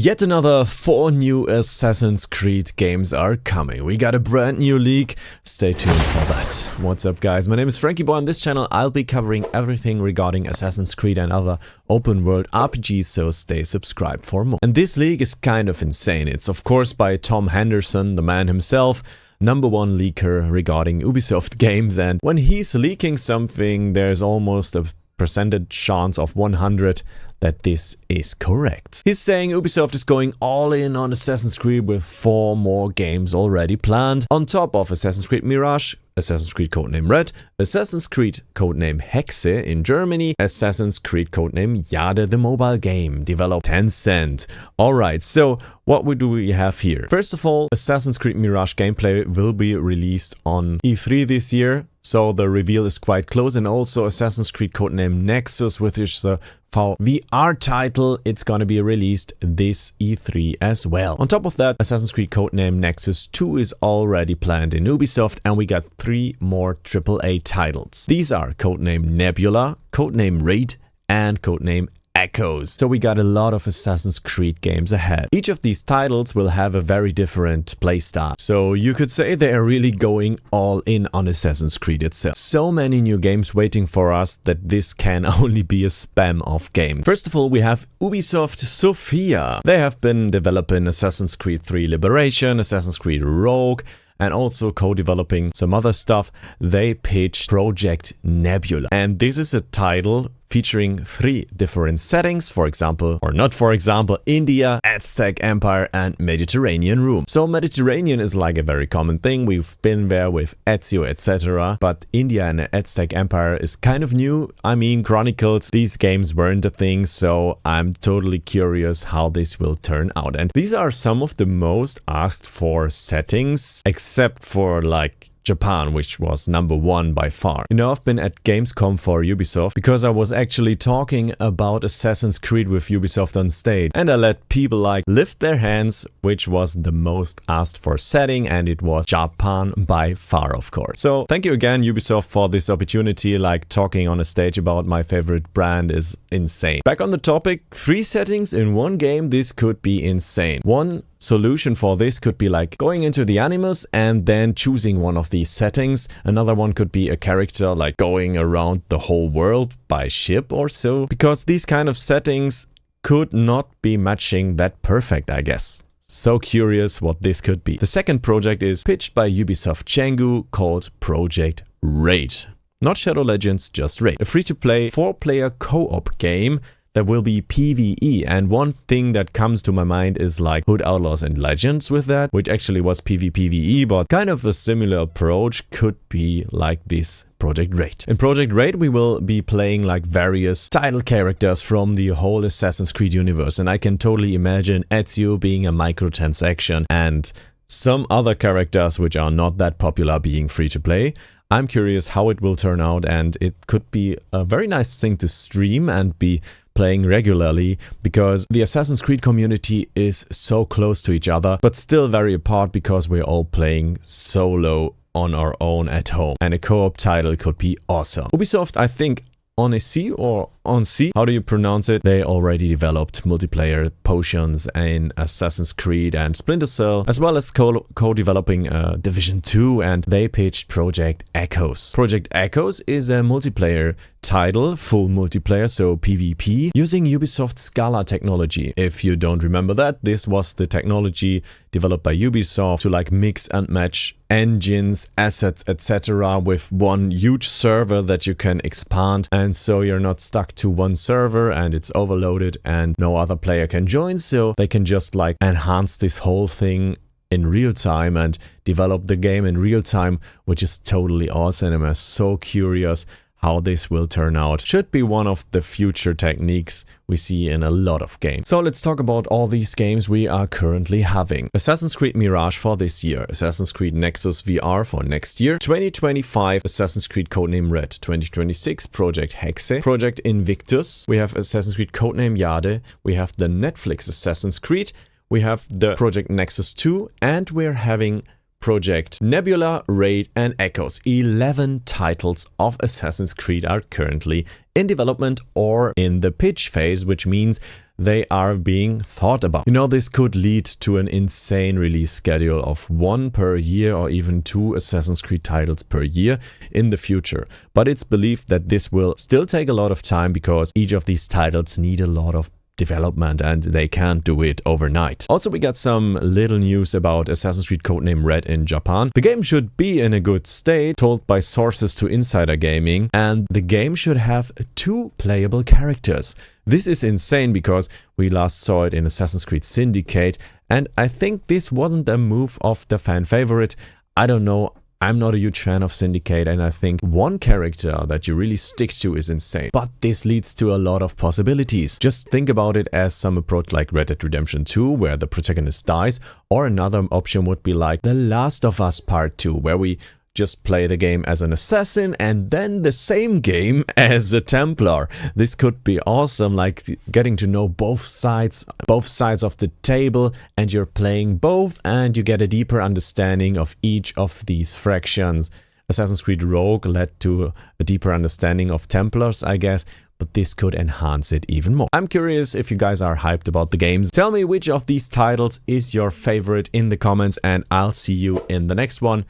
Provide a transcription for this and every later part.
Yet another 4 new Assassin's Creed games are coming. We got a brand new leak. Stay tuned for that. What's up, guys? My name is Franky Boy. On this channel, I'll be covering everything regarding Assassin's Creed and other open world RPGs, so stay subscribed for more. And this leak is kind of insane. It's of course by Tom Henderson, the man himself, #1 leaker regarding Ubisoft games, and when he's leaking something, there's almost a percentage chance of 100 that this is correct. He's saying Ubisoft is going all in on Assassin's Creed with 4 more games already planned, on top of Assassin's Creed Mirage, Assassin's Creed Codename Red, Assassin's Creed Codename Hexe in Germany, Assassin's Creed Codename Jade, the mobile game, developed Tencent. Alright, so what do we have here? First of all, Assassin's Creed Mirage gameplay will be released on E3 this year, so the reveal is quite close, and also Assassin's Creed Codename Nexus, which is the VR title, it's gonna be released this E3 as well. On top of that, Assassin's Creed Codename Nexus 2 is already planned in Ubisoft, and we got 3 more AAA titles. These are Codename Nebula, Codename Raid, and Codename Echoes. So we got a lot of Assassin's Creed games ahead. Each of these titles will have a very different playstyle. So you could say they are really going all in on Assassin's Creed itself. So many new games waiting for us that this can only be a spam of games. First of all, we have Ubisoft Sofia. They have been developing Assassin's Creed 3 Liberation, Assassin's Creed Rogue, and also co-developing some other stuff. They pitched Project Nebula. And this is a title featuring 3 different settings, for example, or not for example, India, Aztec Empire, and Mediterranean Room. So Mediterranean is like a very common thing, we've been there with Ezio, etc. But India and Aztec Empire is kind of new. I mean, Chronicles, these games weren't a thing, so I'm totally curious how this will turn out. And these are some of the most asked for settings, except for like Japan, which was #1 by far. You know, I've been at Gamescom for Ubisoft because I was actually talking about Assassin's Creed with Ubisoft on stage, and I let people like lift their hands which was the most asked for setting, and it was Japan by far, of course. So thank you again, Ubisoft, for this opportunity. Like, talking on a stage about my favorite brand is insane. Back on the topic, 3 settings in one game, this could be insane. One solution for this could be like going into the animus and then choosing one of these settings. Another one could be a character like going around the whole world by ship or so, because these kind of settings could not be matching that perfect, I guess. So curious what this could be. The second project is pitched by Ubisoft Canggu, called Project Raid. Not Shadow Legends, just Raid. A free-to-play 4-player co-op game that will be PvE, and one thing that comes to my mind is like Hood Outlaws and Legends with that, which actually was PvPvE, but kind of a similar approach could be like this Project Raid. In Project Raid, we will be playing like various title characters from the whole Assassin's Creed universe, and I can totally imagine Ezio being a microtransaction and some other characters which are not that popular being free to play. I'm curious how it will turn out, and it could be a very nice thing to stream and be playing regularly, because the Assassin's Creed community is so close to each other, but still very apart because we're all playing solo on our own at home, and a co-op title could be awesome. Ubisoft, I think, Odyssey or Onsi, how do you pronounce it? They already developed multiplayer potions in Assassin's Creed and Splinter Cell, as well as co-developing Division 2, and they pitched Project Echoes. Project Echoes is a multiplayer title, full multiplayer, so PvP, using Ubisoft Scala technology. If you don't remember that, this was the technology developed by Ubisoft to like mix and match engines, assets, etc. with one huge server that you can expand, and so you're not stuck to one server and it's overloaded and no other player can join, so they can just like enhance this whole thing in real time and develop the game in real time, which is totally awesome. I'm so curious how this will turn out. Should be one of the future techniques we see in a lot of games. So let's talk about all these games we are currently having. Assassin's Creed Mirage for this year, Assassin's Creed Nexus VR for next year, 2025 Assassin's Creed Codename Red, 2026 Project Hexe, Project Invictus, we have Assassin's Creed Codename Jade, we have the Netflix Assassin's Creed, we have the Project Nexus 2, and we're having project Nebula, Raid and Echoes. 11 titles of Assassin's Creed are currently in development or in the pitch phase, which means they are being thought about. You know, this could lead to an insane release schedule of 1 per year or even 2 Assassin's Creed titles per year in the future. But it's believed that this will still take a lot of time because each of these titles need a lot of development and they can't do it overnight. Also, we got some little news about Assassin's Creed Codename Red in Japan. The game should be in a good state, told by sources to Insider Gaming, and the game should have 2 playable characters. This is insane because we last saw it in Assassin's Creed Syndicate, and I think this wasn't a move of the fan favorite. I don't know. I'm not a huge fan of Syndicate, and I think 1 character that you really stick to is insane. But this leads to a lot of possibilities. Just think about it as some approach like Red Dead Redemption 2, where the protagonist dies, or another option would be like The Last of Us Part 2, where we just play the game as an assassin and then the same game as a Templar. This could be awesome, like getting to know both sides of the table, and you're playing both and you get a deeper understanding of each of these fractions. Assassin's Creed Rogue led to a deeper understanding of Templars, I guess, but this could enhance it even more. I'm curious if you guys are hyped about the games. Tell me which of these titles is your favorite in the comments, and I'll see you in the next one.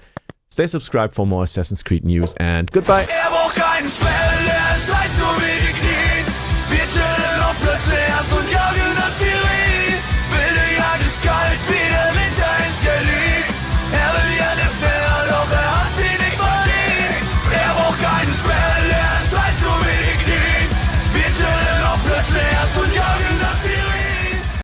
Stay subscribed for more Assassin's Creed news, and goodbye!